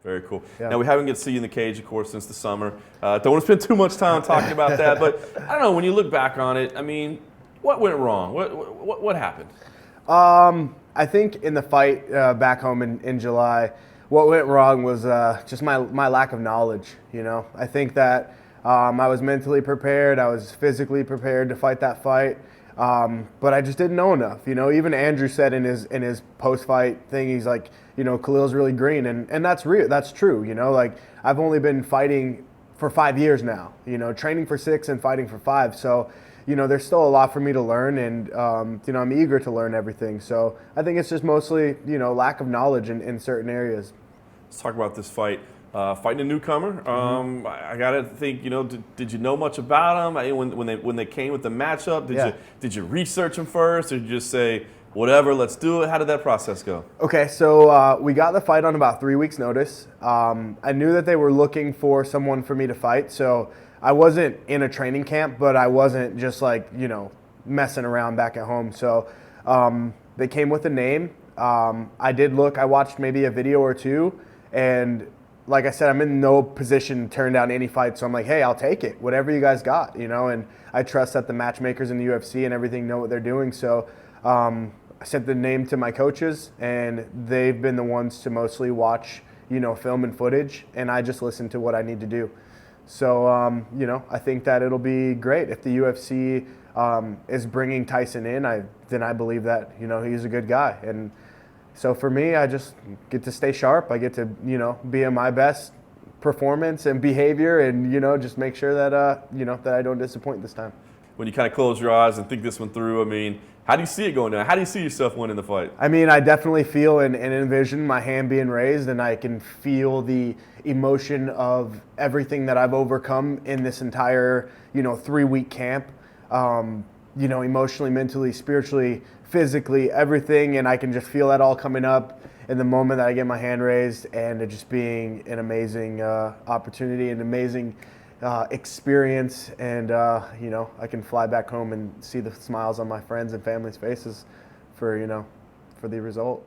Very cool. Yeah. Now, we haven't get to see you in the cage, of course, since the summer. Don't want to spend too much time talking about that, but I don't know, when you look back on it, I mean, what went wrong? What happened? I think in the fight back home in July, what went wrong was just my lack of knowledge. I think that I was mentally prepared, I was physically prepared to fight that fight, but I just didn't know enough. Even Andrew said in his post-fight thing, he's like, Khalil's really green, and that's real. That's true. Like I've only been fighting for 5 years now. Training for 6 and fighting for 5. So. There's still a lot for me to learn, and I'm eager to learn everything. So I think it's just mostly lack of knowledge in certain areas. Let's talk about this fight. Fighting a newcomer. I gotta think. Did you know much about him? When they came with the matchup, did you research him first, or did you just say whatever, let's do it? How did that process go? Okay, so we got the fight on about 3 weeks' notice. I knew that they were looking for someone for me to fight, so I wasn't in a training camp, but I wasn't just messing around back at home. So they came with a name. I did look. I watched maybe a video or two, and like I said, I'm in no position to turn down any fight. So I'm like, hey, I'll take it, whatever you guys got, And I trust that the matchmakers in the UFC and everything know what they're doing. So I sent the name to my coaches, and they've been the ones to mostly watch, film and footage, and I just listen to what I need to do. So, I think that it'll be great. If the UFC is bringing Tyson in, then I believe that, he's a good guy. And so for me, I just get to stay sharp. I get to, be in my best performance and behavior, and, just make sure that, that I don't disappoint this time. When you kind of close your eyes and think this one through, I mean, how do you see it going down? How do you see yourself winning the fight? I mean, I definitely feel and envision my hand being raised, and I can feel the emotion of everything that I've overcome in this entire, 3-week camp. Emotionally, mentally, spiritually, physically, everything, and I can just feel that all coming up in the moment that I get my hand raised, and it just being an amazing opportunity, an amazing experience, and I can fly back home and see the smiles on my friends and family's faces for the result.